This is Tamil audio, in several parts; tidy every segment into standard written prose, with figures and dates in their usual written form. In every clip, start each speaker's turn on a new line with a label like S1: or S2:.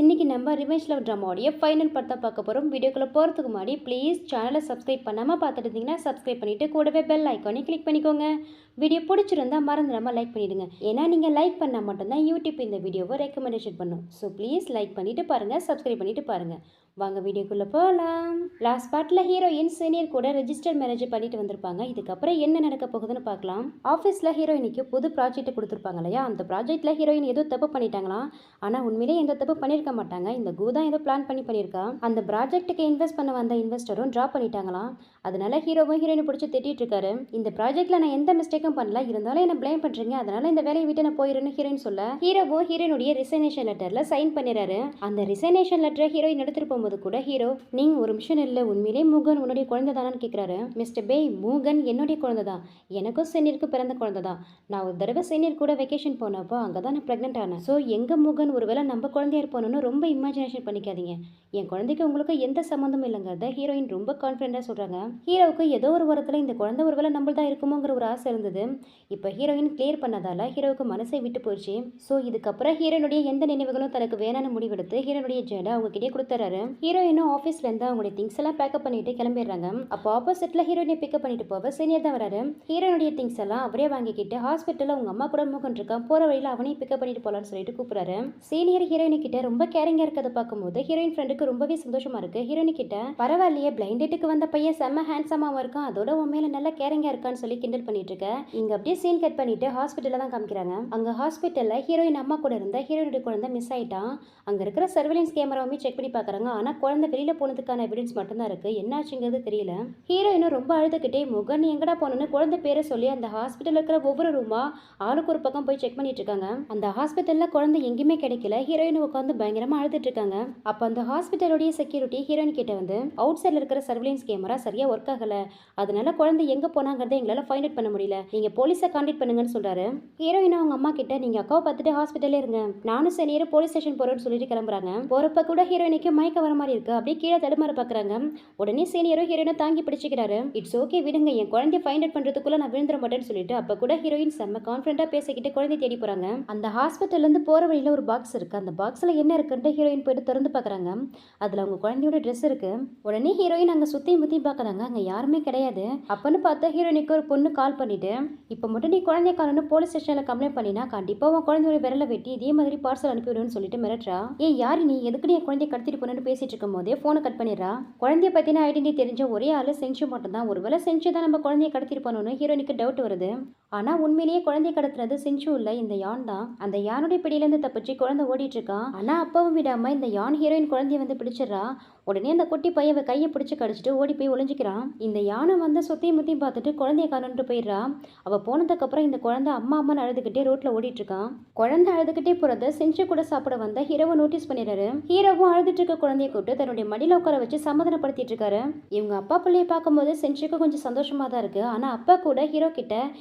S1: இன்னைக்கு நம்ம ரிவெஞ்ச் லவ் ட்ராமாவோடைய ஃபைனல் பார்ட் தான் பார்க்க போகிறோம். வீடியோக்குள்ளே போகிறதுக்கு முன்னாடி ப்ளீஸ் சேனலை சப்ஸ்கிரைப் பண்ணாமல் பார்த்துட்டு இருந்தீங்கன்னா சப்ஸ்கிரைப் பண்ணிவிட்டு கூடவே பெல் ஐக்கானே கிளிக் பண்ணிக்கோங்க. வீடியோ பிடிச்சிருந்தா மறந்துடாமல் லைக் பண்ணிவிடுங்க. ஏன்னா நீங்கள் லைக் பண்ணால் மட்டும்தான் யூடியூப் இந்த வீடியோவை ரெக்கமெண்டேஷன் பண்ணும். ஸோ ப்ளீஸ் லைக் பண்ணிவிட்டு பாருங்கள், சப்ஸ்கிரைப் பண்ணிவிட்டு பாருங்கள். வாங்க வீடியோக்குள்ளே போகலாம். லாஸ்ட் பார்ட்டில் ஹீரோயின் சீனியர் கூட ரெஜிஸ்டர் மேரேஜ் பண்ணிட்டு வந்திருப்பாங்க. இதுக்கப்புறம் என்ன நடக்க போகுதுன்னு பார்க்கலாம். ஆஃபீஸில் ஹீரோயினுக்கு புது ப்ராஜெக்ட் கொடுத்துருப்பாங்க இல்லையா, அந்த ப்ராஜெக்ட்டில் ஹீரோயின் ஏதோ தப்பு பண்ணிட்டாங்களாம். ஆனால் உண்மையிலே எந்த தப்பு பண்ணியிருக்க மாட்டாங்க. இந்த கூதா ஏதோ பிளான் பண்ணியிருக்கா. அந்த ப்ராஜெக்ட்டுக்கு இன்வெஸ்ட் பண்ண வந்த இன்வெஸ்டரும் ட்ராப் பண்ணிட்டாங்களாம். அதனால ஹீரோவும் ஹீரோயினை பிடிச்சி திட்டிட்டு இருக்காரு. இந்த ப்ராஜெக்ட்டில் நான் எந்த மிஸ்டேக்கும் பண்ணல, இருந்தாலும் என்ன பிளேம் பண்ணுறீங்க, அதனால இந்த வேலையை விட்டு நான் போயிடுன்னு ஹீரோயின் சொல்ல, ஹீரோவும் ஹீரோயினுடைய ரிசைனேஷன் லெட்டரில் சைன் பண்ணிடுறாரு. அந்த ரிசைனேஷன் லெட்டரை ஹீரோயின் எடுத்துட்டு போகும்போது கூட ஹீரோ, நீங்க ஒரு மிஷன் இல்லை, உண்மையிலே மூகன் உன்னுடைய குழந்தை தானு கேட்குறாரு. மிஸ்டர் பே, மூகன் என்னுடைய குழந்தை தான், எனக்கும் சீனியருக்கு பிறந்த குழந்தை தான். நான் ஒரு தடவை சீனியர் கூட வெக்கேஷன் போனப்போ அங்கே தான் நான் ப்ரெக்னென்ட் ஆனேன். ஸோ எங்கள் மூகன் ஒருவேளை நம்ம குழந்தையா இருப்போன்னு ரொம்ப இமேஜினேஷன் பண்ணிக்காதீங்க. என் குழந்தைக்கு உங்களுக்கு எந்த சம்மந்தமும் இல்லைங்கிறத ஹீரோயின் ரொம்ப கான்ஃபிடென்ட்டாக சொல்கிறாங்க. ஹீரோவுக்கு ஏதோ ஒரு வாரத்தில் இந்த குழந்தை ஒருவேளை நம்மள்தான் இருக்குமோங்கிற ஒரு ஆசை இருந்தது. இப்போ ஹீரோயின் கிளியர் பண்ணதால ஹீரோவுக்கு மனசை விட்டு போயிடுச்சு. ஸோ இதுக்கப்புறம் ஹீரோனுடைய எந்த நினைவுகளும் தனக்கு வேணான்னு முடிவெடுத்து ஹீரோனுடைய ஜெண்டை அவங்க கிட்டே கொடுத்துறாரு. ஹீரோயினும் ஆஃபீஸ்லேருந்து அவங்களுடைய திங்ஸ் எல்லாம் பேக்கப் பண்ணிட்டு கிளம்பிடுறாங்க. அப்போ ஆப்போசிட்டில் ஹீரோயினை பிக்கப் பண்ணிட்டு போக சீனியர் தான் வராரு. ஹீரோனுடைய திங்ஸ் எல்லாம் அவரே வாங்கிக்கிட்டு ஹாஸ்பிட்டலில் அவங்க அம்மா கூட மூகன் இருக்கான், போகிற வழியில் அவனையும் பிக்கப் பண்ணிட்டு போகலான்னு சொல்லிட்டு கூப்பிடுறாரு. சீனியர் ஹீரோயினி கிட்ட ரொம்ப கேரிங்காக இருக்கிறத பார்க்கும்போது ஹீரோயின் ஃப்ரெண்டுக்கு ரொம்பவே சந்தோஷமா இருக்கு. ஹீரோயினி கிட்ட, பரவாயில்லையே, பிளைண்ட் டேட்டுக்கு வந்த பையன் செம்ம ஹேண்ட்ஸமாவும் இருக்கான், அதோட உண்மையில நல்லா கேரிங்கா இருக்கான்னு சொல்லி கிண்டல் பண்ணிட்டு இருக்க. இங்க அப்படியே சீன் கட் பண்ணிட்டு ஹாஸ்பிட்டல்ல தான் காமிக்கிறாங்க. அங்க ஹாஸ்பிட்டல்ல ஹீரோயின் அம்மா கூட இருந்த ஹீரோயினுடைய குழந்தை மிஸ் ஆயிட்டான். அங்க இருக்கிற சர்வேலன்ஸ் கேமராவுமே செக் பண்ணி பாக்குறாங்க. ஆனா குழந்தை வெளியில போனதுக்கான எவிடன்ஸ் மட்டும் தான் இருக்கு, என்னாச்சுங்கிறது தெரியல. ஹீரோயினும் ரொம்ப அழுதுகிட்டே, முகன் எங்கடா போனோன்னு குழந்தை பேரை சொல்லி அந்த ஹாஸ்பிட்டல் இருக்கிற ஒவ்வொரு ரூமா ஆளுக்கு ஒரு பக்கம் போய் செக் பண்ணிட்டு இருக்காங்க. அந்த ஹாஸ்பிட்டல்ல குழந்தை எங்கேயுமே கிடைக்கல. ஹீரோயின் உட்காந்து பயங்கரமா அழுதுட்டு இருக்காங்க. அப்ப அந்த ஹாஸ்பிட்டலுடைய செக்யூரிட்டி ஹீரோயின் கிட்ட வந்து, அவுட் சைட்ல இருக்கிற சர்வேலன்ஸ் கேமரா சரியா ஒர்க் ஆகல, அதனால குழந்தை எங்க போனாங்கிறத எங்களால ஃபைண்ட் அவுட் பண்ண முடியல, நீங்க போலீஸை கான்டாக்ட் பண்ணுங்கன்னு சொல்றாரு. ஹீரோயின் அவங்க அம்மா கிட்ட, நீங்க அக்காவை பார்த்துட்டு ஹாஸ்பிட்டல்ல இருங்க, நானும் சீனியர் போலீஸ் ஸ்டேஷன் போறேன்னு சொல்லிட்டு கிளம்புறாங்க. போறப்ப கூட ஹீரோயினுக்கு மயக்க வர மாதிரி இருக்கு. அப்படியே கீழே தடுமாற பாக்குறாங்க. உடனே சீனியரும் ஹீரோயினை தாங்கி பிடிச்சிக்கிறாரு. இட்ஸ் ஓகே விடுங்க, என் குழந்தைய ஃபைண்ட் அவுட் பண்றதுக்குள்ள நான் விழுந்துட மாட்டேன்னு சொல்லிட்டு அப்ப கூட ஹீரோயின் செம்ம கான்ஃபிடண்டா பேசிக்கிட்டு குழந்தை தேடி போறாங்க. அந்த ஹாஸ்பிட்டல்ல இருந்து போற வழியில ஒரு பாக்ஸ் இருக்கு. அந்த பாக்ஸ்ல என்ன இருக்குன்னு ஹீரோயின் போயிட்டு திறந்து பாக்குறாங்க. அதுல அவங்க குழந்தையோட ட்ரெஸ் இருக்கு. உடனே ஹீரோயின் அங்க சுத்தி முத்தி பாக்குறாங்க, அங்க யாருமே கிடையாது. அப்பன்னு பார்த்தா ஹீரோயினுக்கு ஒரு பொண்ணு கால் பண்ணிட்டு, இப்ப மட்டும் நீ குழந்தைய காணன்னு போலீஸ் ஸ்டேஷன்ல கம்ப்ளைண்ட் பண்ணினா கண்டிப்பா உன் குழந்தையோட விரல வெட்டி இதே மாதிரி பார்சல் அனுப்பிவிடுன்னு சொல்லிட்டு மிரட்டுறா. ஏன் யாரு நீ, எதுக்கு நீ குழந்தைய கடத்திட்டு போனு பேசிட்டு இருக்கும் போதே போனை கட் பண்ணிடுறா. குழந்தைய பத்தின ஐடென்டி தெரிஞ்ச ஒரே ஆளு செஞ்சு மட்டும் தான். ஒருவேளை செஞ்சு தான் நம்ம குழந்தைய கடத்திட்டு போனோம்னு ஹீரோயினுக்கு டவுட் வருது. ஆனா உண்மையிலேயே குழந்தைய கடத்துறது செஞ்சு இல்ல, இந்த யான் தான். அந்த யானுடைய பிடியிலிருந்து தப்பிச்சு குழந்தை ஓடிட்டு இருக்கான். ஆனா அப்பவும் விடாம இந்த யான் ஹீரோயின் குழந்தைய வந்து பிடிச்சிடறா. உடனே அந்த குட்டி பையன் கையை பிடிச்சி கடிச்சிட்டு ஓடி போய் ஒளிஞ்சிக்கிறான். இந்த யானை வந்து சுத்தி முத்தி பார்த்துட்டு குழந்தைய காணுன்ட்டு போயிடுறா. அவ போனதுக்கு அப்புறம் இந்த குழந்தை அம்மா அம்மான்னு அழுதுகிட்டே ரோட்ல ஓடிட்டு இருக்கான். குழந்தை அழுதுகிட்டே போறத செஞ்சு கூட சாப்பிட வந்த ஹீரோவை நோட்டீஸ் பண்ணிடுறாரு. ஹீரோவும் அழுதுட்டு இருக்க குழந்தைய கூட்டு தன்னுடைய மடியில உட்கார வச்சு சமாதானப்படுத்திட்டு இருக்காரு. இவங்க அப்பா பிள்ளைய பார்க்கும்போது செஞ்சுக்கு கொஞ்சம் சந்தோஷமா தான் இருக்கு. ஆனா அப்பா கூட ஹீரோ கிட்ட,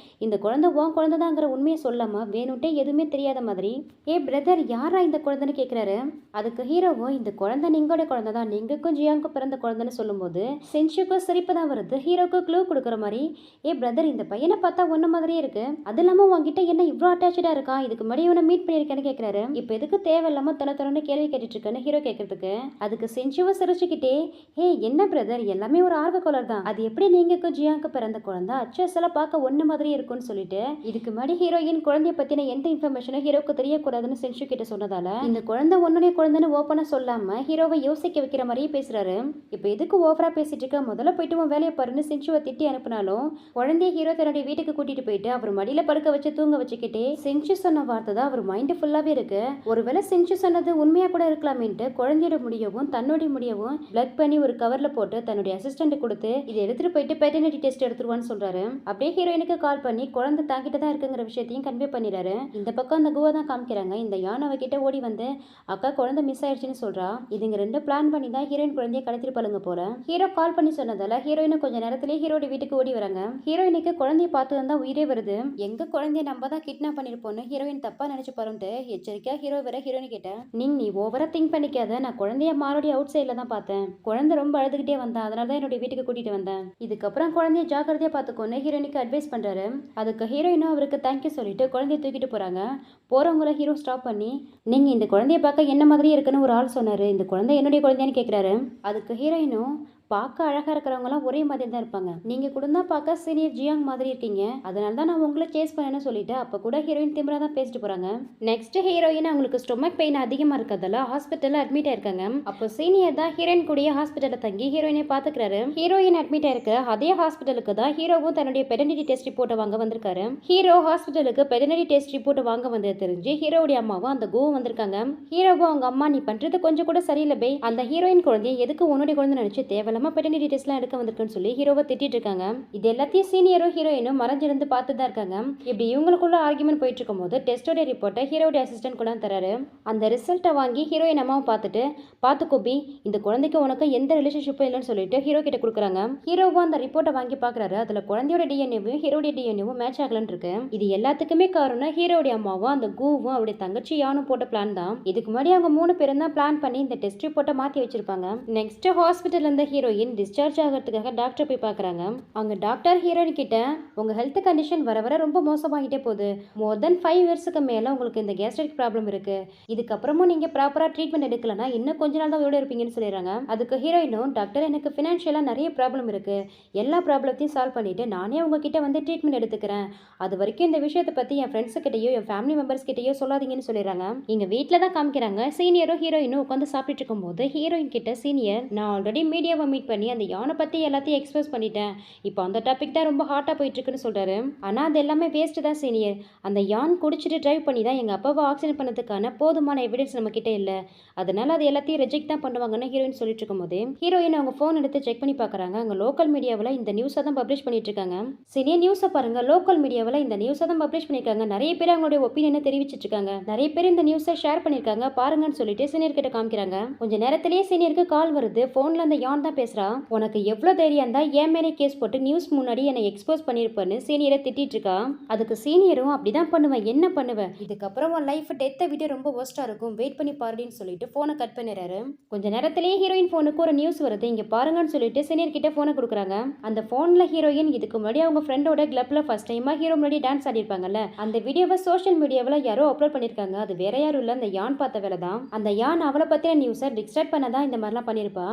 S1: இந்த குழந்தை உன் குழந்தைதாங்கிற உண்மையை சொல்லாம வேணும்ட்டே எதுவுமே தெரியாத மாதிரி, ஏ பிரதர் யாரா இந்த குழந்தைன்னு கேட்கிறாரு. அதுக்கு ஹீரோவும், இந்த குழந்தை நீங்களோட குழந்தை தான், நீங்க ஜியாங்கு பிறந்த குழந்தைன்னு சொல்லும்போது செஞ்சுக்கும் சிரிப்பு தான் வருது. ஹீரோக்கு க்ளூ கொடுக்குற மாதிரி, ஏ பிரதர் இந்த பையனை பார்த்தா ஒன்ன மாதிரியே இருக்கு, அது இல்லாம உங்ககிட்ட என்ன இவ்வளோ அட்டாச்சா இருக்கான், இதுக்கு முன்னாடி இவனை மீட் பண்ணியிருக்கேன்னு கேட்கிறாரு. இப்போ எதுக்கு தேவையில்லாம தொலைன்னு கேள்வி கேட்டுட்டு இருக்கேன்னு ஹீரோ கேட்கறதுக்கு அதுக்கு செஞ்சுவை சிரிச்சுக்கிட்டே, ஏ என்ன பிரதர் எல்லாமே ஒரு ஆர்வ கோளர் தான், அது எப்படி நீங்க ஜியாங்கு பிறந்த குழந்தை அச்செல்லாம் பார்க்க ஒன்ன மாதிரியே இருக்கும்னு சொல்லிட்டு இதுக்கு முன்னாடி ஹீரோயின் குழந்தைய பத்தின எந்த இன்ஃபர்மேஷனும் ஹீரோக்கு தெரியக்கூடாதுன்னு செஞ்சு கிட்ட சொன்னதால இந்த குழந்தை ஒன்னுடைய குழந்தைன்னு ஓப்பனா சொல்லாம ஹீரோவை யோசிக்க வைக்கிற மாதிரியே பேசுறாரு. இப்போ எதுக்கு ஓவரா பேசிட்டு இருக்க, முதல்ல போயிட்டு உன் வேலையை பாருன்னு செஞ்சுவை திட்டி அனுப்பினாலும் குழந்தைய ஹீரோ தன்னுடைய வீட்டுக்கு கூட்டிட்டு போயிட்டு அவர் மடியில படுக்க வச்சு தூங்க வச்சுக்கிட்டே செஞ்சு சொன்ன வார்த்தை தான் அவர் மைண்ட் ஃபுல்லாவே இருக்கு. ஒருவேளை செஞ்சு சொன்னது உண்மையா கூட இருக்கலாமேன்ட்டு குழந்தையோட முடியவும் தன்னுடைய முடியவும் பிளக் பண்ணி ஒரு கவர்ல போட்டு தன்னுடைய அசிஸ்டன்ட் கொடுத்து இதை எடுத்துட்டு போயிட்டு பெட்டர்னிட்டி டெஸ்ட் எடுத்துருவான்னு சொல்றாரு. அப்படியே ஹீரோயினுக்கு கால் பண்ணி குழந்தை தாங்கிட்டு தான் இருக்குங்கிற விஷயத்தையும் கன்வே பண்ணிடுறாரு. இந்த பக்கம் அந்த குவா தான் காமிக்கிறாங்க. இந்த யானை அவகிட்ட ஓடி வந்து அக்கா குழந்தை மிஸ் ஆயிடுச்சுன்னு சொல்றா. இதுங்க ரெண்டு பிளான் பண்ணி தான் ஹீரோயின் குழந்தைய கடத்திட்டு பழுங்க போல. ஹீரோ கால் பண்ணி சொன்னதால ஹீரோயின் கொஞ்ச நேரத்திலேயே ஹீரோட வீட்டுக்கு ஓடி வராங்க. ஹீரோயினுக்கு குழந்தைய பார்த்து வந்தா உயிரே வருது. எங்க குழந்தைய நம்ம தான் கிட்னாப் பண்ணிருப்போம்னு ஹீரோயின் தப்பா நினைச்சு பாருன்ட்டு எச்சரிக்கையா ஹீரோ வர ஹீரோயின் கிட்ட, நீ ஓவரா திங்க் பண்ணிக்காத, நான் குழந்தைய மாரோடி அவுட் சைட்ல தான் பார்த்தேன், குழந்தை ரொம்ப அழுதுகிட்டே வந்தா, அதனால தான் என்னோட வீட்டுக்கு கூட்டிட்டு வந்தேன், இதுக்கப்புறம் குழந்தைய ஜாக்கிரதையா பார்த்துக்கோன்னு ஹீரோயினுக்கு அட்வைஸ் பண்றாரு. அதுக்கு ஹீரோயினும் அவருக்கு தேங்க்யூ சொல்லிட்டு குழந்தைய தூக்கிட்டு போறாங்க. போகிறவங்கள ஹீரோ ஸ்டாப் பண்ணி, நீங்கள் இந்த குழந்தைய பார்க்க என்ன மாதிரியே இருக்குன்னு ஒரு ஆள் சொன்னார், இந்த குழந்தை என்னுடைய குழந்தையான்னு கேட்குறாரு. அதுக்கு ஹீரோயினும், பார்க்க அழகாக இருக்கிறவங்களாம் ஒரே மாதிரி தான் இருப்பாங்க, நீங்கள் கூட தான் பார்க்க சீனியர் ஜியாங் மாதிரி இருக்கீங்க, அதனால தான் நான் உங்களை சேஸ் பண்ணேன்னு சொல்லிட்டு அப்போ கூட ஹீரோயின் திமிரா தான் பேசிட்டு போகிறாங்க. நெக்ஸ்ட் ஹீரோயின் அவங்களுக்கு ஸ்டொமக் பெயின் அதிகமாக இருக்கிறதால ஹாஸ்பிட்டலில் அட்மிட் ஆயிருக்காங்க. அப்போ சீனியர் தான் ஹீரோயின் கூடிய ஹாஸ்பிட்டலில் தங்கி ஹீரோயினை பார்த்துக்கிறாரு. ஹீரோயின் அட்மிட் ஆயிருக்க அதே ஹாஸ்பிட்டலுக்கு தான் ஹீரோவும் தன்னுடைய பெடர்னிட்டி டெஸ்ட் ரிப்போர்ட்டை வாங்க வந்திருக்காரு. ஹீரோ ஹாஸ்பிட்டலுக்கு பெடர்னிட்டி டெஸ்ட் ரிப்போர்ட் வாங்க வந்தது தெரிஞ்சு ஹீரோடைய அம்மாவும் அந்த கோவும் வந்திருக்காங்க. ஹீரோவும் அவங்க அம்மா, நீ பண்றது கொஞ்சம் கூட சரியில்லை பே, அந்த ஹீரோயின் குழந்தைய எதுக்கு உன்னுடைய குழந்தை நினைச்சு தேவையில்லாம பெடர்னிட்டி டெஸ்ட்லாம் எடுக்க வந்திருக்குன்னு சொல்லி ஹீரோவை திட்டிட்டு இருக்காங்க. இது எல்லாத்தையும் சீனியரும் ஹீரோயினும் மறைஞ்சிருந்து பார்த்து தான் இருக்காங்க. இப்படி இவங்களுக்குள்ள ஆர்குமெண்ட் போயிட்டு இருக்கும் போது டெஸ்டோட ரிப்போர்ட்டை ஹீரோடைய அசிஸ்டன்ட் கூட தராரு. அந்த ரிசல்ட்டை வாங்கி ஹீரோயின் அம்மாவை பார்த்துட்டு, பார்த்து கோபி, இந்த குழந்தைக்கு உனக்கு எந்த ரிலேஷன்ஷிப்பும் இல்லைன்னு சொல்லிட்டு ஹீரோ கிட்ட கொடுக்குறாங்க. ஹீரோவும் அந்த ரிப்போர்ட்டை வாங்கி பார்க்குறாரு. அதுல குழந்தையோட டிஎன்ஏவும் ஹீரோடைய டிஎன்ஏவும் மேட்ச் ஆகலன்னு இருக்கு. இது எல்லாத்துக்குமே காரணம் ஹீரோடைய அம்மாவும் அந்த கூவும் அவருடைய தங்கச்சி யானும் போட்ட பிளான் தான். இதுக்கு முன்னாடி அவங்க 3 பேரும் தான் பிளான் பண்ணி இந்த டெஸ்ட் ரிப்போர்ட்டை மாற்றி வச்சிருப்பாங்க. நெக்ஸ்ட் ஹாஸ்பிட்டல் இருந்த ஹீரோயின் டிஸ்சார்ஜ் ஆகிறதுக்காக டாக்டர் போய் பார்க்குறாங்க. அவங்க டாக்டர் ஹீரோயின் கிட்ட, உங்க ஹெல்த் கண்டிஷன் வர வர ரொம்ப மோசமாகிட்டே போகுது, மோர் தென் 5 இயர்ஸ்க்கு மேலே உங்களுக்கு இந்த கேஸ்ட்ரிக் ப்ராப்ளம் இருக்கு, இதுக்கப்புறமும் நீங்கள் ப்ராப்பராக ட்ரீட்மெண்ட் எடுக்கலன்னா இன்னும் கொஞ்ச நாள் தான் உயிரோட இருப்பீங்கன்னு சொல்லிடுறாங்க. அதுக்கு ஹீரோயினும், டாக்டர் எனக்கு ஃபினான்ஷியலாக நிறைய ப்ராப்ளம் இருக்கு, எல்லா ப்ராப்ளத்தையும் சால்வ் பண்ணிட்டு நானே உங்ககிட்ட வந்து ட்ரீட்மெண்ட் எடுத்துக்கிறேன், அது வரைக்கும் இந்த விஷயத்தை பற்றி என் ஃப்ரெண்ட்ஸு கிட்டேயோ என் ஃபேமிலி மெம்பர்ஸ் கிட்டேயோ சொல்லாதீங்கன்னு சொல்லிடுறாங்க. இங்கே வீட்டில் தான் காமிக்கிறாங்க. சீனியரும் ஹீரோயினும் உட்காந்து சாப்பிட்டு இருக்கும்போது ஹீரோயின் கிட்ட சீனியர், நான் ஆல்ரெடி மீடியாவை மீட் பண்ணி அந்த யானை பற்றி எல்லாத்தையும் எக்ஸ்பிரஸ் பண்ணிட்டேன், இப்போ அந்த டாபிக் தான் ரொம்ப ஹாட்டாக போயிட்டு இருக்குன்னு சொல்கிறாரு. ஆனால் அது எல்லாமே வேஸ்ட்டு தான் சீனியர், அந்த யான் குடிச்சிட்டு டிரைவ் பண்ணி தான் எங்கள் அப்பாவை ஆக்சிடென்ட் பண்ணதுக்கான போதுமான எவிடன்ஸ் நம்ம கிட்ட இல்லை, அதனால அது எல்லாத்தையும் ரிஜெக்ட் தான் பண்ணுவாங்கன்னு ஹீரோயின் சொல்லிட்டு இருக்கும்போது ஹீரோயின் அவங்க ஃபோன் எடுத்து செக் பண்ணி பார்க்குறாங்க. அங்கே லோக்கல் மீடியாவில் இந்த நியூஸை தான் பப்ளிஷ் பண்ணிட்டு இருக்காங்க. சீனியர் நியூஸை பாருங்க, லோக்கல் மீடியாவில் இந்த நியூஸை தான் பப்ளிஷ் பண்ணியிருக்காங்க. நிறைய பேர் அவங்களுடைய ஒப்பீனியனை தெரிவிச்சிட்டு இருக்காங்க, நிறைய பேர் இந்த நியூஸை ஷேர் பண்ணியிருக்காங்க பாருங்கன்னு சொல்லிட்டு சீனியர் கிட்ட காமிக்கிறாங்க. கொஞ்ச நேரத்திலேயே சீனியருக்கு கால் வருது. ஃபோனில் அந்த யான் தான் பேசுகிறா. உனக்கு எவ்வளோ தைரியம் தான் என் மேலே கேஸ் போட்டு நியூஸ் முன்னாடி என்னை எக்ஸ்போஸ் பண்ணியிருப்பேன்னு சீனியரை திட்டிட்டு இருக்கா. அதுக்கு சீனியரும், அப்படிதான் பண்ணுவேன், என்ன பண்ணுவேன், இதுக்கப்புறம் உன் லைஃப் டெத்தை விட ரொம்ப ஒஸ்ட்டாக இருக்கும், வெயிட் பண்ணி பாருன்னு சொல்லிட்டு ஃபோனை கட் பண்ணிடுறாரு. கொஞ்ச நேரத்திலேயே ஹீரோயின் ஃபோனுக்கு ஒரு நியூஸ் வருது, இங்கே பாருங்கன்னு சொல்லிட்டு சீனியர் கிட்ட ஃபோனை கொடுக்குறாங்க. அந்த ஃபோனில் ஹீரோயின் இதுக்கு முன்னாடி அவங்க ஃப்ரெண்டோட கிளப்ல ஃபர்ஸ்ட் டைமாக ஹீரோ முன்னாடி டான்ஸ் ஆடிருப்பாங்கல்ல, அந்த வீடியோவை சோஷியல் மீடியாவில் யாரோ அப்லோட் பண்ணியிருக்காங்க. அது வேற யாரும் இல்லை, அந்த யான் பார்த்த வேலை தான். அந்த யான் அவளை பற்றின நியூஸை டிஸ்ட்ராக்ட் பண்ண தான் இந்த மாதிரிலாம் பண்ணியிருப்பா.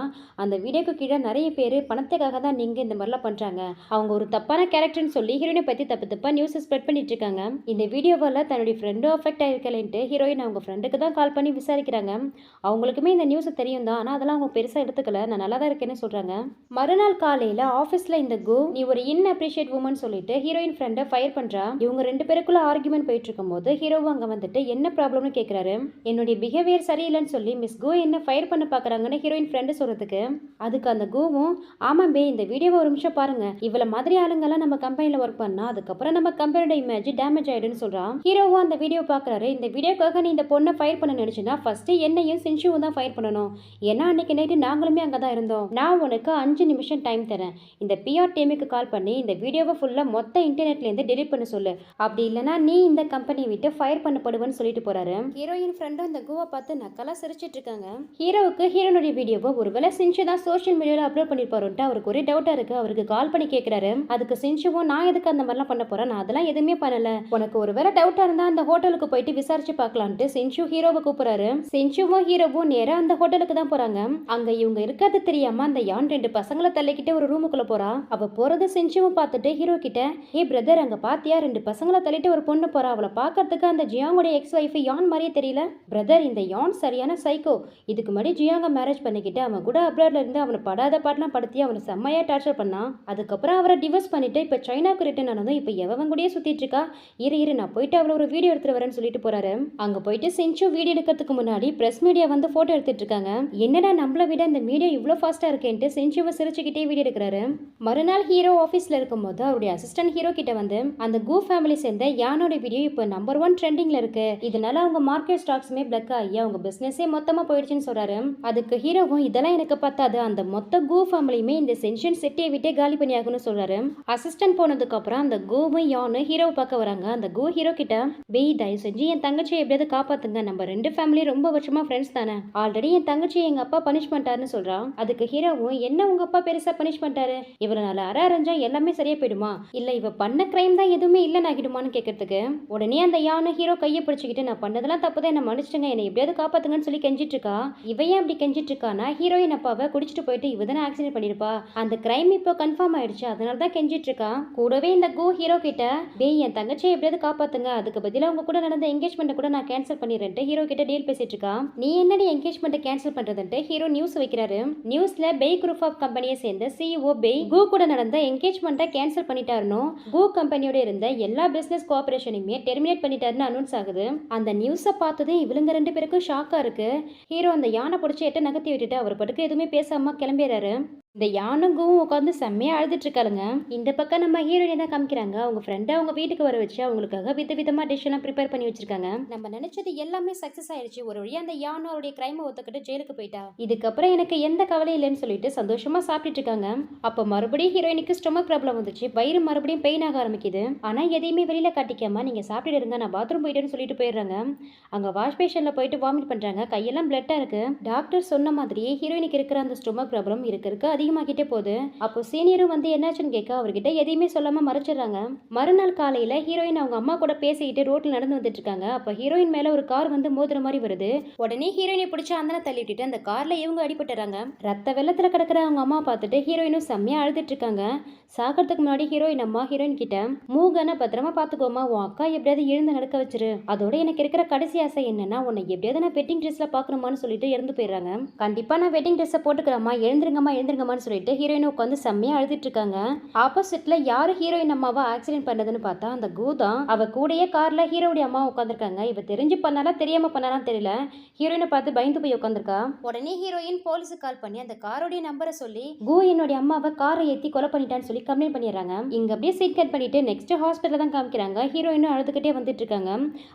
S1: அந்த வீடியோக்கு கீழே நிறைய பேர் பணத்துக்காக தான் நீங்கள் இந்த மாதிரிலாம் பண்ணுறாங்க, அவங்க ஒரு தப்பான கேரக்டர்னு சொல்லி ஹீரோயினை பற்றி தப்பு தப்பாக நியூஸை ஸ்ப்ரெட் பண்ணிட்டு இருக்காங்க. இந்த வீடியோவால் தன்னுடைய ஃப்ரெண்டும் அஃபெக்ட் ஆயிருக்கலன்ட்டு ஹீரோயின் அவங்க ஃப்ரெண்டுக்கு தான் கால் பண்ணி விசாரிக்கிறாங்க. அவங்களுக்குமே இந்த நியூஸை தெரியும் தான், ஆனால் அதெல்லாம் அவங்க பெருசாக எடுத்துக்கல, நான் நல்லா தான் இருக்கேன்னு சொல்கிறாங்க. மறுநாள் காலையில் ஆஃபீஸில் இந்த கோ, நீ ஒரு இன்அப்ரிஷியேட் உமன் சொல்லிட்டு ஹீரோயின் ஃப்ரெண்டை ஃபயர் பண்ணுறா. இவங்க 2 பேருக்குள்ள ஆர்குமெண்ட் போயிட்டு இருக்கும்போது ஹீரோவும் அங்கே வந்துட்டு என்ன ப்ராப்ளம்னு கேட்குறாரு. என்னுடைய பிஹேவியர் சரியில்லைன்னு சொல்லி மிஸ் கோ என்ன ஃபயர் பண்ண பார்க்குறாங்கன்னு ஹீரோயின் ஃப்ரெண்டு சொல்கிறதுக்கு, அதுக்கு அந்த கோவும், ஆமாம் பே, இந்த வீடியோவை ஒரு நிமிஷம் பாருங்க, இவ்வளோ மாதிரி ஆளுங்கெல்லாம் நம்ம கம்பெனியில் ஒர்க் பண்ணா அதுக்கப்புறம் நம்ம கம்பெனியோட இமேஜ் டேமேஜ் ஆயிடுன்னு சொல்கிறான். ஹீரோவும் அந்த வீடியோ பார்க்குறாரு. இந்த வீடியோக்காக நீ இந்த பொண்ணை ஃபயர் பண்ண நினச்சினா ஃபர்ஸ்ட்டு என்னையும் சின்ஷுவும் தான் ஃபயர் பண்ணணும், ஏன்னா அன்னைக்கு நைட்டு நாங்களுமே அங்கே தான் இருந்தோம், நான் உனக்கு 5 நிமிஷம் டைம் தரேன், இந்த பிஆர் டீமுக்கு கால் பண்ணி இந்த வீடியோவை ஃபுல்லாக மொத்த இன்டர்நெட்லேருந்து டெலிட் பண்ண சொல்லு, அப்படி இல்லைனா நீ இந்த கம்பெனியை விட்டு ஃபயர் பண்ணப்படுவேன்னு சொல்லிட்டு போறாரு. ஹீரோயின் ஃப்ரெண்டும் இந்த கோவை பார்த்து நக்கலா சிரிச்சிட்டு இருக்காங்க. ஹீரோவுக்கு ஹீரோனுடைய வீடியோவை ஒருவேளை சின்ஷு தான் சோஷியல் மீடியாவில் அப்லோட் பண்ணிருப்பாருன்ட்டு அவருக்கு ஒரே டவுட்டா இருக்கு. அவருக்கு கால் பண்ணி கேட்கிறாரு. அதுக்கு சின்ஷுவும், நான் எதுக்கு அந்த மாதிரிலாம் பண்ண போறேன், நான் அதெல்லாம் எதுவுமே பண்ணல, உனக்கு ஒருவேளை டவுட்டா இருந்தா அந்த ஹோட்டலுக்கு போயிட்டு விசாரிச்சு பார்க்கலான்ட்டு சின்ஷு ஹீரோவை கூப்பிடுறாரு. சின்ஷுவும் ஹீரோவும் நேரா அந்த ஹோட்டலுக்கு தான் போறாங்க. அங்க இவங்க இருக்கிறது தெரியாம அந்த யான் 2 பசங்களை தள்ளிக்கிட்டு ஒரு ரூமுக்குள்ள போறா. அவ போறது சின்ஷுவும் பார்த்துட்டு ஹீரோ கிட்ட, ஏ பிரதர், அங்க பாத்தியா 2 பசங்களை தள்ளிட்டு ஒரு பொண்ணு போறா, அவளை பார்க்கறதுக்கு அந்த ஜியாங்கோட எக்ஸ் வைஃப் யான் மாதிரியே தெரியல. பிரதர், இந்த யான் சரியான சைக்கோ, இதுக்கு முன்னாடி ஜியாங்க மேரேஜ் பண்ணிக்கிட்டு அவன் கூட அப்ராட்ல இருந்து அவனை படாத பாட்டெல்லாம் படுத்தி அவனை செம்மையா டார்ச்சர் பண்ணான். அதுக்கப்புறம் அவரை டிவோர்ஸ் பண்ணிட்டு இப்ப சைனாக்கு ரிட்டர்ன் ஆனதும் இப்ப எவன் கூடயே சுத்திட்டு இருக்கா. இரு நான் போயிட்டு அவளை ஒரு வீடியோ எடுத்துட்டு வரேன்னு சொல்லிட்டு போறாரு. அங்க போயிட்டு சின்ஷு வீடியோ எடுக்கிறதுக்கு முன்னாடி பிரஸ் மீடியா வந்து போட்டோ எடுத்துட்டு இருக்காங்க. என்னடா நம்மளை விட இந்த மீடியா இவ்வளோ ஃபாஸ்டா இருக்கேன்ட்டு சின்ஷுவை சிரிச்சுக்கிட்டே வீடியோ எடுக்கிறாரு. மறுநாள் ஹீரோ ஆஃபீஸ்ல இருக்கும்போது அவருடைய அசிஸ்டன்ட் ஹீரோ கிட்ட வந்து, அந்த கூ ஃபேமிலி சேர்ந்த யானோட வீடியோ இப்போ நம்பர் 1 ட்ரெண்டிங்ல இருக்கு, இதனால அவங்க மார்க்கெட் ஸ்டாக்ஸுமே பிளக் ஆகி அவங்க பிசினஸே மொத்தமா போயிடுச்சுன்னு சொல்றாரு. அதுக்கு ஹீரோவும், இதெல்லாம் எனக்கு பத்தாது, அந்த மொத்த கோ ஃபேமிலியுமே இந்த சென்ஷன் செட்டே விட்டே காலி பண்ணி ஆகணும்னு சொல்றாரு. அசிஸ்டன்ட் போனதுக்கு அப்புறம் அந்த கோவும் யானு ஹீரோவை பார்க்க வராங்க. அந்த கோ ஹீரோ கிட்ட பெய் தயவு செஞ்சு என் தங்கச்சியை எப்படியாவது காப்பாத்துங்க, நம்ம ரெண்டு ஃபேமிலி ரொம்ப வருஷமா ஃப்ரெண்ட்ஸ் தானே, ஆல்ரெடி என் தங்கச்சியை எங்க அப்பா பனிஷ் பண்ணிட்டாருன்னு சொல்றான். அதுக்கு ஹீரோவும் என்ன உங்க அப்பா பெருசா பனிஷ் பண்ணிட்டாரு, இவ்வளவு நாள் அரைஞ்சா எல்லாமே சரியா போயிடுமா, இல்ல இவ பண்ண கிரைம் தான் எதுவுமே இல்லைன்னு ஆகிடுமான்னு கேட்கறதுக்கு உடனே அந்த யானை ஹீரோ கையை பிடிச்சிக்கிட்டு நான் பண்ணதெல்லாம் தப்புதான், என்ன மன்னிச்சிட்டுங்க, என்னை எப்படியாவது காப்பாத்துங்கன்னு சொல்லி கெஞ்சிட்டு இருக்கா. இவையே அப்படி கெஞ்சிட்டு இருக்கானா ஹீரோயின் அப்பாவை குடிச்சிட்டு போயிட்டு இவதானே ஆக்சிடென்ட் பண்ணிருப்பா, அந்த கிரைம் இப்போ கன்ஃபார்ம் ஆயிடுச்சு, அதனால தான் கெஞ்சிட்டு இருக்கா. கூடவே இந்த கோ ஹீரோ கிட்ட டேய் என் தங்கச்சியை எப்படியாவது காப்பாத்துங்க, அதுக்கு பதிலாக அவங்க கூட நடந்த என்கேஜ்மெண்ட்டை கூட நான் கேன்சல் பண்ணிடுறேன்ட்டு ஹீரோ கிட்ட டீல் பேசிட்டு இருக்கா. நீ என்னடி என்கேஜ்மெண்ட்டை கேன்சல் பண்றதுன்ட்டு ஹீரோ நியூஸ் வைக்கிறாரு. நியூஸ்ல பெய் குரூப் ஆஃப் கம்பெனியை சேர்ந்த சிஇஓ பெய் கோ கூட நடந்த என்கேஜ்மெண்ட்டை கேன்சல் பண்ணிட்டாருன்னு கோ கம்பெனியோட இருந்த எல்லா பிசினஸ் கோஆபரேஷனையுமே டெர்மினேட் பண்ணிட்டாருன்னு அனௌன்ஸ் ஆகுது. அந்த நியூஸை பார்த்ததும் இவளுங்க ரெண்டு பேருக்கும் ஷாக்கா இருக்கு. ஹீரோ அந்த யானை பிடிச்சி எட்ட நகர்த்தி விட்டுட்டு அவர் பட்டுக்கு எதுவுமே பேசாம கிளம்பிடுறாரு. இந்த யானைங்கவும் உட்காந்து செம்மையா அழுதுட்டு இருக்காளுங்க. இந்த பக்கம் நம்ம ஹீரோயினை தான் காமிக்கிறாங்க. அவங்க ஃப்ரெண்டை அவங்க வீட்டுக்கு வர வச்சு அவங்களுக்காக விதமா டிஷ் எல்லாம் ப்ரிப்பேர் பண்ணி வச்சிருக்காங்க. நம்ம நினைச்சது எல்லாமே சக்சஸ் ஆயிடுச்சு. ஒரு வழியா அந்த யானை அவருடைய கிரைமை ஒத்துக்கிட்டு ஜெயிலுக்கு போயிட்டா. இதுக்கப்புறம் எனக்கு எந்த கவலையும் இல்லைன்னு சொல்லிட்டு சந்தோஷமா சாப்பிட்டுட்டு இருக்காங்க. அப்ப மறுபடியும் ஹீரோயினுக்கு ஸ்டொமக் ப்ராப்ளம் வந்துச்சு. வயிறு மறுபடியும் பெயின் ஆக ஆரம்பிக்குது. ஆனா எதையுமே வெளியில காட்டிக்காம நீங்க சாப்பிட்டு இருங்க, நான் பாத்ரூம் போயிட்டேன்னு சொல்லிட்டு போயிடுறாங்க. அங்க வாஷ் பேஷன்ல போயிட்டு வாமிட் பண்றாங்க. கையெல்லாம் பிளட்டா இருக்கு. டாக்டர் சொன்ன மாதிரியே ஹீரோயினுக்கு இருக்கிற அந்த ஸ்டொமக் ப்ராப்ளம் இருக்க அதிகமாகிட்டே போகுது. அப்போ சீனியரும் வந்து என்னாச்சுன்னு கேட்க அவர்கிட்ட எதையுமே சொல்லாம மறைச்சிடுறாங்க. மறுநாள் காலையில ஹீரோயின் அவங்க அம்மா கூட பேசிக்கிட்டு ரோட்ல நடந்து வந்துட்டு இருக்காங்க. அப்ப ஹீரோயின் மேல ஒரு கார் வந்து மோதுற மாதிரி வருது. உடனே ஹீரோயினை பிடிச்சி அந்தன தள்ளி விட்டுட்டு அந்த கார்ல இவங்க அடிபட்டுறாங்க. ரத்த வெள்ளத்துல கிடக்குற அவங்க அம்மா பார்த்துட்டு ஹீரோயினும் செம்மையா அழுதுட்டு இருக்காங்க. சாகிறதுக்கு முன்னாடி ஹீரோயின் அம்மா ஹீரோயின் கிட்ட மூகனை பத்திரமா பாத்துக்கோமா, உன் அக்கா எப்படியாவது எழுந்து நடக்க வச்சிரு, அதோட எனக்கு இருக்கிற கடைசி ஆசை என்னன்னா உன்னை எப்படியாவது நான் வெட்டிங் ட்ரெஸ்ல பாக்கணுமான்னு சொல்லிட்டு இறந்து போயிடுறாங்க. கண்டிப்பா நான் வெட்டிங் ட்ரெஸ் போட்டுக்கிறேம்மா, எழுந்திருங்கம்மான்னு சொல்லிட்டு ஹீரோயின் உட்காந்து செம்மையா அழுதுட்டு இருக்காங்க. ஆப்போசிட்ல யாரு ஹீரோயின் அம்மாவை ஆக்சிடென்ட் பண்ணதுன்னு பார்த்தா அந்த கூதான். அவ கூடயே கார்ல ஹீரோடைய அம்மா உட்காந்துருக்காங்க. இவ தெரிஞ்சு பண்ணாலா தெரியாம பண்ணாலும் தெரியல, ஹீரோயினை பார்த்து பயந்து போய் உட்காந்துருக்கா. உடனே ஹீரோயின் போலீஸுக்கு கால் பண்ணி அந்த காரோடைய நம்பரை சொல்லி கூ என்னுடைய அம்மாவை காரை ஏத்தி கொலை பண்ணிட்டான்னு சொல்லி கம்ப்ளைண்ட் பண்ணிடுறாங்க. இங்க அப்படியே சீட் கட் பண்ணிட்டு நெக்ஸ்ட் ஹாஸ்பிட்டல் தான் காமிக்கிறாங்க. ஹீரோயினும் அழுதுகிட்டே வந்துட்டு இருக்காங்க.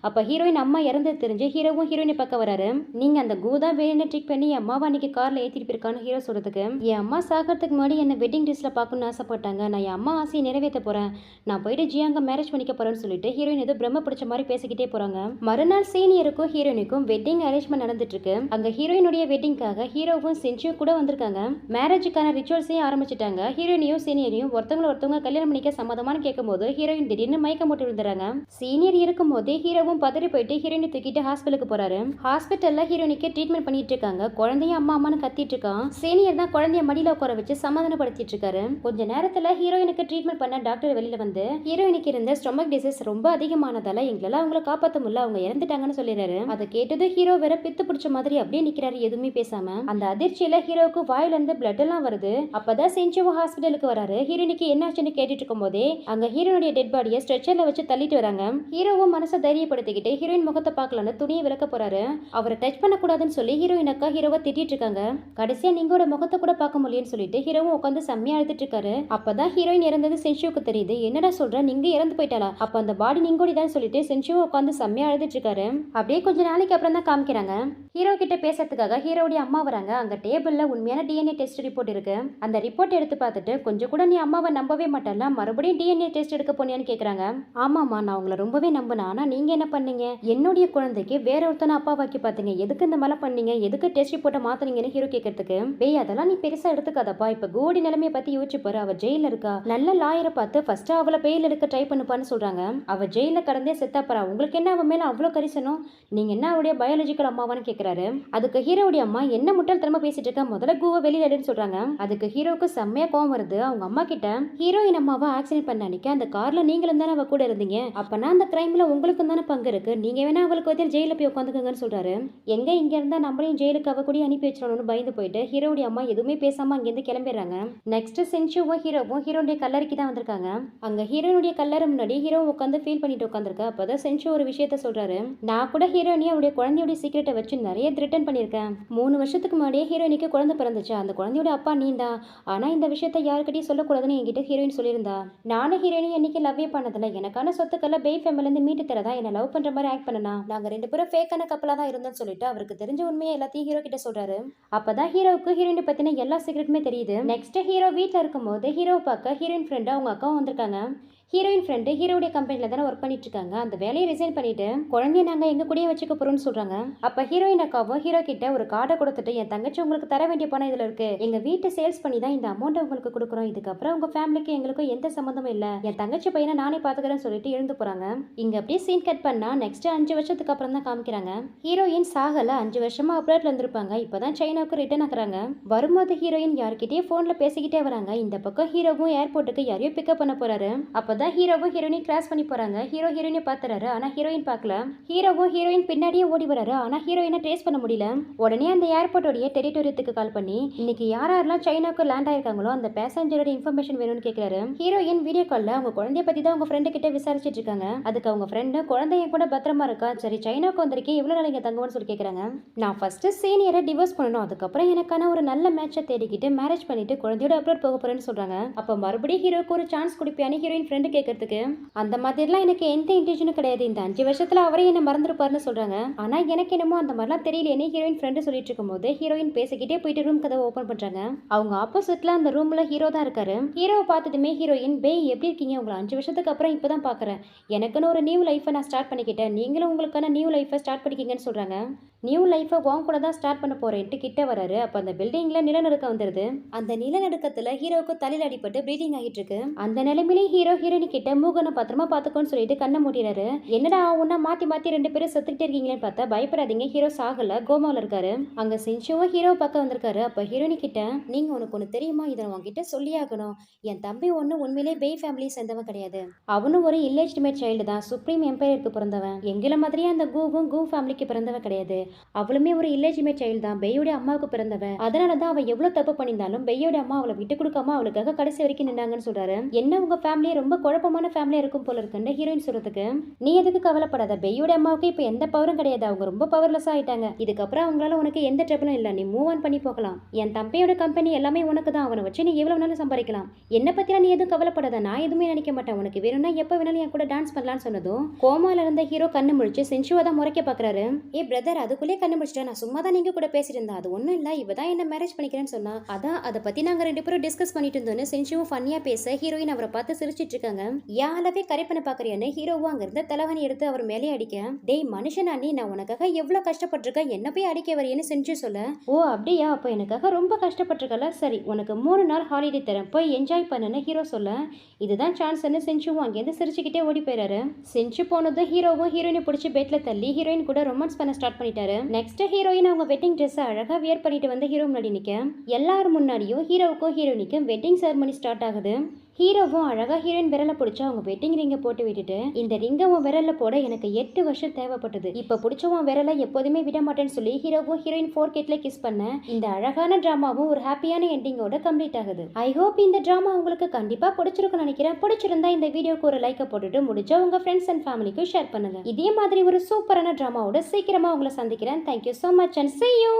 S1: அப்ப ஹீரோயின் அம்மா இறந்து தெரிஞ்சு ஹீரோவும் ஹீரோயினை பக்கம் வராரு. நீங்க அந்த கூ தான் வேணும்னு ட்ரிக் பண்ணி அம்மாவை அன்னைக்கு கார்ல ஏத்திட்டு போயிருக்கான்னு ஹீரோ சொல்றதுக்கு என் அம்மா சாகிறதுக்கு முன்னாடி என்ன வெட்டிங் ட்ரெஸ்ல பார்க்கணும்னு ஆசைப்பட்டாங்க, நான் என் அம்மா ஆசையை நிறைவேற்ற போறேன், நான் போயிட்டு ஜியாங்க மேரேஜ் பண்ணிக்க போறேன்னு சொல்லிட்டு ஹீரோயின் ஏதோ பிரம்ம பிடிச்ச மாதிரி பேசிக்கிட்டே போறாங்க. மறுநாள் சீனியருக்கும் ஹீரோயினுக்கும் வெட்டிங் அரேஞ்ச்மெண்ட் நடந்துட்டு இருக்கு. அங்க ஹீரோயினுடைய வெட்டிங்காக ஹீரோவும் செஞ்சும் கூட வந்திருக்காங்க. மேரேஜுக்கான ரிச்சுவல்ஸையும் ஆரம்பிச்சிட்டாங்க. ஹீரோயினையும் சீனியரையும் ஒருத்தவங்க கல்யாணம் பண்ணிக்க சம்மதமானு கேட்கும்போது ஹீரோயின் திடீர்னு மயக்கம் போட்டு விழுந்துறாங்க. சீனியர் இருக்கும் போதே ஹீரோவும் பதறி போயிட்டு ஹீரோயினை தூக்கிட்டு ஹாஸ்பிட்டலுக்கு போறாரு. ஹாஸ்பிட்டல்ல ஹீரோயினுக்கு ட்ரீட்மெண்ட் பண்ணிட்டு இருக்காங்க. குழந்தைய அம்மா அம்மான்னு கத்திட்டு இருக்கான். சீனியர் தான் குழந்தைய மடியில உட்கார வச்சு சமாதானப்படுத்திட்டு இருக்காரு. கொஞ்ச நேரத்துல ஹீரோயினுக்கு ட்ரீட்மெண்ட் பண்ண டாக்டர் வெளியில வந்து ஹீரோயினுக்கு இருந்த ஸ்டொமக் டிசீஸ் ரொம்ப அதிகமானதால எங்களால அவங்கள காப்பாத்த முடியல, அவங்க இறந்துட்டாங்கன்னு சொல்லிடுறாரு. அதை கேட்டது ஹீரோ வேற பித்து பிடிச்ச மாதிரி அப்படியே நிக்கிறாரு, எதுவுமே பேசாம. அந்த அதிர்ச்சியில ஹீரோவுக்கு வாயில இருந்து பிளட் எல்லாம் வருது. அப்பதான் செஞ்சுவோ ஹாஸ்பிட்டலுக்கு வராரு. ஹீரோயினுக்கு என்னாச்சுன்னு கேட்டுட்டு இருக்கும் போதே அங்க ஹீரோனுடைய டெட் பாடியை ஸ்ட்ரெச்சர்ல வச்சு தள்ளிட்டு வராங்க. ஹீரோவும் மனசை தைரியப்படுத்திக்கிட்டு ஹீரோயின் முகத்தை பார்க்கலான்னு துணியை விளக்க போறாரு. அவரை டச் பண்ண கூடாதுன்னு சொல்லி ஹீரோயின் அக்கா ஹீரோவை திட்டிட்டு இருக்காங்க. கடைசியா நீங்களோட முகத்தை கூட பார்க்க முடியலன்னு சொல்லிட்டு ஹீரோவும் உட்காந்து செம்மையா அழுதுட்டு இருக்காரு. அப்பதான் ஹீரோயின் இறந்தது சென்ஷுவுக்கு தெரியுது. என்னடா சொல்ற, நீங்க இறந்து போயிட்டாளா, அப்ப அந்த பாடி நீங்கோடி தான் சொல்லிட்டு சென்ஷுவும் உட்காந்து செம்மையா அழுதுட்டு இருக்காரு. அப்படியே கொஞ்ச நாளைக்கு அப்புறம் தான் காமிக்கிறாங்க. ஹீரோ கிட்ட பேசுறதுக்காக ஹீரோடைய அம்மா வராங்க. அங்க டேபிள்ல உண்மையான டிஎன்ஏ டெஸ்ட் ரிப்போர்ட் இருக்கு. அந்த ரிப்போர்ட் எடுத்து பார்த்துட்டு கொஞ்சம் கூட நீ அம்மாவை நம்பவே மாட்டல, மறுபடியும் டிஎன்ஏ டெஸ்ட் எடுக்க போனியான்னு கேக்குறாங்க. ஆமாமா, நான் உங்களை ரொம்பவே நம்பினேன், ஆனா நீங்க என்ன பண்ணீங்க, என்னுடைய குழந்தைக்கு வேற ஒருத்தனை அப்பாவாக்கி பாத்தீங்க, எதுக்கு இந்த மாதிரி பண்ணீங்க, எதுக்கு டெஸ்ட் ரிப்போர்ட்டை மாத்தினீங்கன்னு ஹீரோ கேட்கறதுக்கு பேய் அதெல்லாம் நீ பெருசா எடுத்துக்காதப்பா, இப்ப கோடி நிலைமையை பத்தி யோசிச்சு பாரு, அவ ஜெயில இருக்கா, நல்ல லாயரை பார்த்து ஃபர்ஸ்ட் அவளை பெயில் எடுக்க ட்ரை பண்ணுப்பான்னு சொல்றாங்க. அவ ஜெயில கடந்தே செத்தாப்பறா, உங்களுக்கு என்ன அவன் மேல அவ்வளவு கரிசனம், நீங்க என்ன அவருடைய பயாலஜிக்கல் அம்மாவான்னு கேக்குறாரு. அதுக்கு ஹீரோடைய அம்மா என்ன முட்டாள் திறமை பேசிட்டு இருக்க, முதல்ல கூவ வெளியில எடுன்னு சொல்றாங்க. அதுக்கு ஹீரோக்கு செம்மையா கோவம் வருது. அவங்க அம்மா கிட்ட ஹீரோயின் அம்மாவை ஆக்சிடென்ட் பண்ண அன்னைக்கு அந்த கார்ல நீங்களும் தானே அவ கூட இருந்தீங்க, அப்பனா அந்த கிரைம்ல உங்களுக்கும் தானே பங்கு இருக்கு, நீங்க வேணா அவளுக்கு வந்து ஜெயில போய் உட்காந்துக்கங்கன்னு சொல்றாரு. எங்க இங்க இருந்தா நம்மளையும் ஜெயிலுக்கு அவ கூட அனுப்பி வச்சிடணும்னு பயந்து போயிட்டு ஹீரோடைய அம்மா எதுவுமே பேசாம அங்கிருந்து கிளம்பிடுறாங்க. நெக்ஸ்ட் சென்சுவும் ஹீரோவும் ஹீரோடைய கல்லறைக்கு தான் வந்திருக்காங்க. அங்க ஹீரோனுடைய கல்லறை முன்னாடி ஹீரோ உட்காந்து ஃபீல் பண்ணிட்டு உட்காந்துருக்க. அப்பதான் சென்சு ஒரு விஷயத்த சொல்றாரு. நான் கூட ஹீரோயினி அவருடைய குழந்தையோட சீக்கிரட்டை வச்சு நிறைய த்ரிட்டன் பண்ணியிருக்கேன். 3 வருஷத்துக்கு முன்னாடியே ஹீரோயினிக்கு குழந்தை பிறந்துச்சு, அந்த குழந்தையோட அப்பா நீண்டா, ஆனா இந்த விஷயத்த யாருக்கிட்டையும் சொல்லக்கூடாதுன்னு என்கிட்ட ஹீரோயின் சொல்லியிருந்தா. நானும் ஹீரோயினி என்னைக்கு லவ்வே பண்ணதில்ல, எனக்கான சொத்துக்களை பெய் ஃபேமிலிருந்து மீட்டு தரதா என்ன லவ் பண்ற மாதிரி ஆக்ட் பண்ணனா, நாங்க 2 பேரும் ஃபேக்கான கப்பலா தான் இருந்தோம்னு சொல்லிட்டு அவருக்கு தெரிஞ்ச உண்மையை எல்லாத்தையும் ஹீரோ கிட்ட சொல்றாரு. அப்பதான் ஹீரோவுக்கு ஹீரோயினை பத்தின எல்லா சீக்ரெட் ஹீரோக்குமே தெரியுது. நெக்ஸ்ட் ஹீரோ வீட்டில் இருக்கும்போது ஹீரோவை பார்க்க ஹீரோயின் ஃப்ரெண்டு அவங்க அக்காவும் வந்திருக்காங்க. ஹீரோயின் ஃப்ரெண்டு ஹீரோடைய கம்பெனியில் தானே ஒர்க் பண்ணிட்டு இருக்காங்க. அந்த வேலையை ரிசைன் பண்ணிட்டு குழந்தைய நாங்கள் எங்க கூடயே வச்சுக்க போறோம்னு சொல்றாங்க. அப்ப ஹீரோயின் அக்காவும் ஹீரோ கிட்ட ஒரு கார்டை கொடுத்துட்டு, என் தங்கச்சி உங்களுக்கு தர வேண்டிய பணம் இதுல இருக்கு, எங்க வீட்டை சேல்ஸ் பண்ணி தான் இந்த அமௌண்ட் உங்களுக்கு கொடுக்குறோம், இதுக்கப்புறம் உங்க ஃபேமிலிக்கு எங்களுக்கும் எந்த சம்மந்தமும் இல்ல, என் தங்கச்சி பையனை நானே பாத்துக்கிறேன்னு சொல்லிட்டு எழுந்து போறாங்க. இங்க அப்படியே சீன் கட் பண்ணா நெக்ஸ்ட் 5 வருஷத்துக்கு அப்புறம் தான் காமிக்கிறாங்க. ஹீரோயின் சாகல 5 வருஷமா அப்ராட்ல இருந்திருப்பாங்க. இப்பதான் சைனாவுக்கு ரிட்டர்ன் ஆகுறாங்க. வரும்போது ஹீரோயின் யார்கிட்டயே போன்ல பேசிக்கிட்டே வராங்க. இந்த பக்கம் ஹீரோவும் ஏர்போர்ட்டுக்கு யாரையோ பிக்கப் பண்ண போறாரு. அப்பதான் ஹீரோவும் ஹீரோயினை கிராஸ் பண்ணி போறாங்க. ஹீரோ ஹீரோயினை பாத்துறாரு, ஆனா ஹீரோயின் பார்க்கல. ஹீரோவும் ஹீரோயின் பின்னாடியே ஓடி வராரு, ஆனா ஹீரோயினை ட்ரேஸ் பண்ண முடியல. உடனே அந்த ஏர்போர்ட்டோடைய டெரிட்டோரியத்துக்கு கால் பண்ணி இன்னைக்கு யாரெல்லாம் சைனாக்கு லேண்ட் ஆயிருக்காங்களோ அந்த பேசஞ்சரோட இன்ஃபர்மேஷன் வேணும்னு கேட்கிறாரு. ஹீரோயின் வீடியோ கால்ல அவங்க குழந்தைய பத்தி தான் அவங்க ஃப்ரெண்டு கிட்ட விசாரிச்சிட்டு இருக்காங்க. அதுக்கு அவங்க ஃப்ரெண்டு குழந்தைய கூட பத்திரமா இருக்கா, சரி சைனாக்கு வந்திருக்கேன், எவ்வளவு நாள் இங்க தங்குவோம்னு சொல்லி கேட்கறாங்க. நான் ஃபர்ஸ்ட் சீனியரை டிவோர்ஸ் பண்ணணும், அதுக்கப்புறம் எனக்கான ஒரு நல்ல மேட்சை தேடிக்கிட்டு மேரேஜ் பண்ணிட்டு குழந்தையோட அப்ரோட் போக போறேன்னு சொல்றாங்க. அப்ப மறுபடியும் ஹீரோக்கு ஒரு சான்ஸ் கொடுப்பியான்னு ஹீரோயின் ஃப்ரெண்டு கேட்கறதுக்கு, அந்த மாதிரிலாம் எனக்கு எந்த இன்டென்ஷனும் கிடையாது, இந்த 5 வருஷத்துல அவரே என்ன மறந்துருப்பாருன்னு சொல்றாங்க. ஆனா எனக்கு என்னமோ அந்த மாதிரிலாம் தெரியலையே ஹீரோயின் ஃப்ரெண்டு சொல்லிட்டு இருக்கும்போது ஹீரோயின் பேசிக்கிட்டே போயிட்டு ரூம் கதவை ஓபன் பண்றாங்க. அவங்க ஆப்போசிட்ல அந்த ரூம்ல ஹீரோ தான் இருக்காரு. ஹீரோவை பார்த்ததுமே ஹீரோயின், பே எப்படி இருக்கீங்க, உங்களை 5 வருஷத்துக்கு அப்புறம் இப்பதான் பாக்குறேன், எனக்குன்னு ஒரு நியூ லைஃபை நான் ஸ்டார்ட் பண்ணிக்கிட்டேன், நீங்களும் உங்களுக்கான நியூ லைஃபை ஸ்டார்ட் பண்ணிக்கிங்கன்னு சொல்றாங்க. நியூ லைஃபை வாங்க கூட தான் ஸ்டார்ட் பண்ண போறேன்ட்டு கிட்ட வராரு. அப்ப அந்த பில்டிங்ல நிலநடுக்கம் வந்துருது. அந்த நிலநடுக்கத்துல ஹீரோவுக்கு தலையில அடிபட்டு ப்ளீடிங் ஆகிட்டு இருக்கு. அந்த நிலைமையிலே ஹீரோ ஹீரோயினி கிட்ட மூகனை பத்திரமா பாத்துக்கோன்னு சொல்லிட்டு கண்ணை மூடிறாரு. என்னடா ஒன்னா மாத்தி மாத்தி 2 பேரும் செத்துக்கிட்டே இருக்கீங்களேன்னு பார்த்தா பயப்படாதீங்க, ஹீரோ சாகல, கோமாவில் இருக்காரு. அங்க சென்சுவும் ஹீரோ பக்கம் வந்திருக்காரு. அப்ப ஹீரோயினி கிட்ட, நீங்க உனக்கு ஒண்ணு தெரியுமா, இதை உங்ககிட்ட சொல்லி ஆகணும், என் தம்பி ஒண்ணு உண்மையிலே பே ஃபேமிலியை சேர்ந்தவன் கிடையாது, அவனும் ஒரு இல்லெஜிட்டிமேட் சைல்டு தான், சுப்ரீம் எம்பையருக்கு பிறந்தவன், எங்கள மாதிரியே அந்த கூவும் கூ ஃபேமிலிக்கு பிறந்தவன் கிடையாது, அவளுமே ஒரு இல்லெஜிட்டிமேட் சைல்டு தான், பெய்யோட அம்மாவுக்கு பிறந்தவன், அதனாலதான் அவ எவ்வளவு தப்பு பண்ணியிருந்தாலும் பெய்யோட அம்மா அவளை விட்டு கொடுக்காம அவளுக்காக கடைசி வரைக்கும் நின்னாங்கன்னு சொல்றாரு. என்ன உங்க ஃபேமிலியே ரொம்ப குழப்பமான ஃபேமிலியா இருக்கும் போல இருக்குன்னு ஹீரோயின் சொல்றதுக்கு, நீ எதுக்கு கவலைப்படாத, பெய்யோட அம்மாவுக்கு இப்ப எந்த பவரும் கிடையாது, அவங்க ரொம்ப பவர்லெஸ் ஆயிட்டாங்க, இதுக்கப்புறம் அவங்களால உனக்கு எந்த ட்ரபிளும் இல்ல, நீ மூவ் ஆன் பண்ணி போகலாம், என் தம்பியோட கம்பெனி எல்லாமே உனக்கு தான், அவனை வச்சு நீ எவ்வளவு நாளும் சம்பாதிக்கலாம், என்ன பத்திலாம் நீ எதுவும் கவலைப்படாத, நான் எதுவுமே நினைக்க மாட்டேன், உனக்கு வேணும்னா எப்ப வேணாலும் என் கூட டான்ஸ் பண்ணலாம்னு சொன்னதும் கோமால இருந்த ஹீரோ கண்ணு முழிச்சு சென்சுவா தான் முறைக்க பாக்குறாரு. ஏ பிரதர், அதுக்குள்ளே கண்ணு முடிச்சிட்டா, நான் சும்மா தான் நீங்க கூட பேசிட்டு இருந்தா, அது ஒண்ணும் இல்ல, இவதான் என்ன மேரேஜ் பண்ணிக்கிறேன்னு சொன்னா, அதான் அதை பத்தி நாங்க 2 பேரும் டிஸ்கஸ் பண்ணிட்டு இருந்தோன்னு சென்சுவும் ஃபன்னியா பேச ஹீரோயின் அவரை பார்த்து சிரிச்சிட்டு இருக்காங்க. யாலவே கரை பண்ண பாக்குறியான்னு ஹீரோவும் அங்க இருந்த தலைவனி எடுத்து அவர் மேலே அடிக்க, டேய் மனுஷனா நீ, நான் உனக்காக எவ்வளவு கஷ்டப்பட்டிருக்கேன், என்ன போய் அடிக்க வரையன்னு செஞ்சு சொல்ல, ஓ அப்படியா, அப்ப எனக்காக ரொம்ப கஷ்டப்பட்டிருக்கல, சரி உனக்கு 3 நாள் ஹாலிடே தரேன், போய் என்ஜாய் பண்ணுன்னு ஹீரோ சொல்ல, இதுதான் சான்ஸ்ன்னு செஞ்சுவும் அங்கேருந்து சிரிச்சுக்கிட்டே ஓடி போயிறாரு. செஞ்சு போனதும் ஹீரோவும் ஹீரோயினை பிடிச்சி பெட்ல தள்ளி ஹீரோயின் கூட ரொமான்ஸ் பண்ண ஸ்டார்ட் பண்ணிட்டாரு. நெக்ஸ்ட் ஹீரோயின் அவங்க வெட்டிங் ட்ரெஸ் அழகா வியர் பண்ணிட்டு வந்து ஹீரோ முன்னாடி நிக்க, எல்லாரும் முன்னாடியும் ஹீரோவுக்கும் ஹீரோயினிக்கும் வெட்டிங் செரமனி ஸ்டார்ட் ஆகுது. ஹீரோவும் அழகா ஹீரோயின் விரலை பிடிச்சா அவங்க வெட்டிங் ரிங்கை போட்டு விட்டுட்டு, இந்த ரிங்கை உன் விரல்ல போட எனக்கு 8 வருஷம் தேவைப்பட்டது, இப்ப பிடிச்சவன் விரலை எப்போதுமே விட மாட்டேன்னு சொல்லி ஹீரோவும் ஹீரோயின் 4 கேட்ல கிஸ் பண்ண இந்த அழகான டிராமாவும் ஒரு ஹாப்பியான எண்டிங்கோட கம்ப்ளீட் ஆகுது. ஐ ஹோப் இந்த டிராமா உங்களுக்கு கண்டிப்பா பிடிச்சிருக்கும்னு நினைக்கிறேன். பிடிச்சிருந்தா இந்த வீடியோக்கு ஒரு லைக்கை போட்டுட்டு முடிஞ்சா உங்க ஃப்ரெண்ட்ஸ் அண்ட் ஃபேமிலிக்கு ஷேர் பண்ணுங்க. இதே மாதிரி ஒரு சூப்பரான டிராமாவோட சீக்கிரமா உங்களை சந்திக்கிறேன். Thank you so much and see you.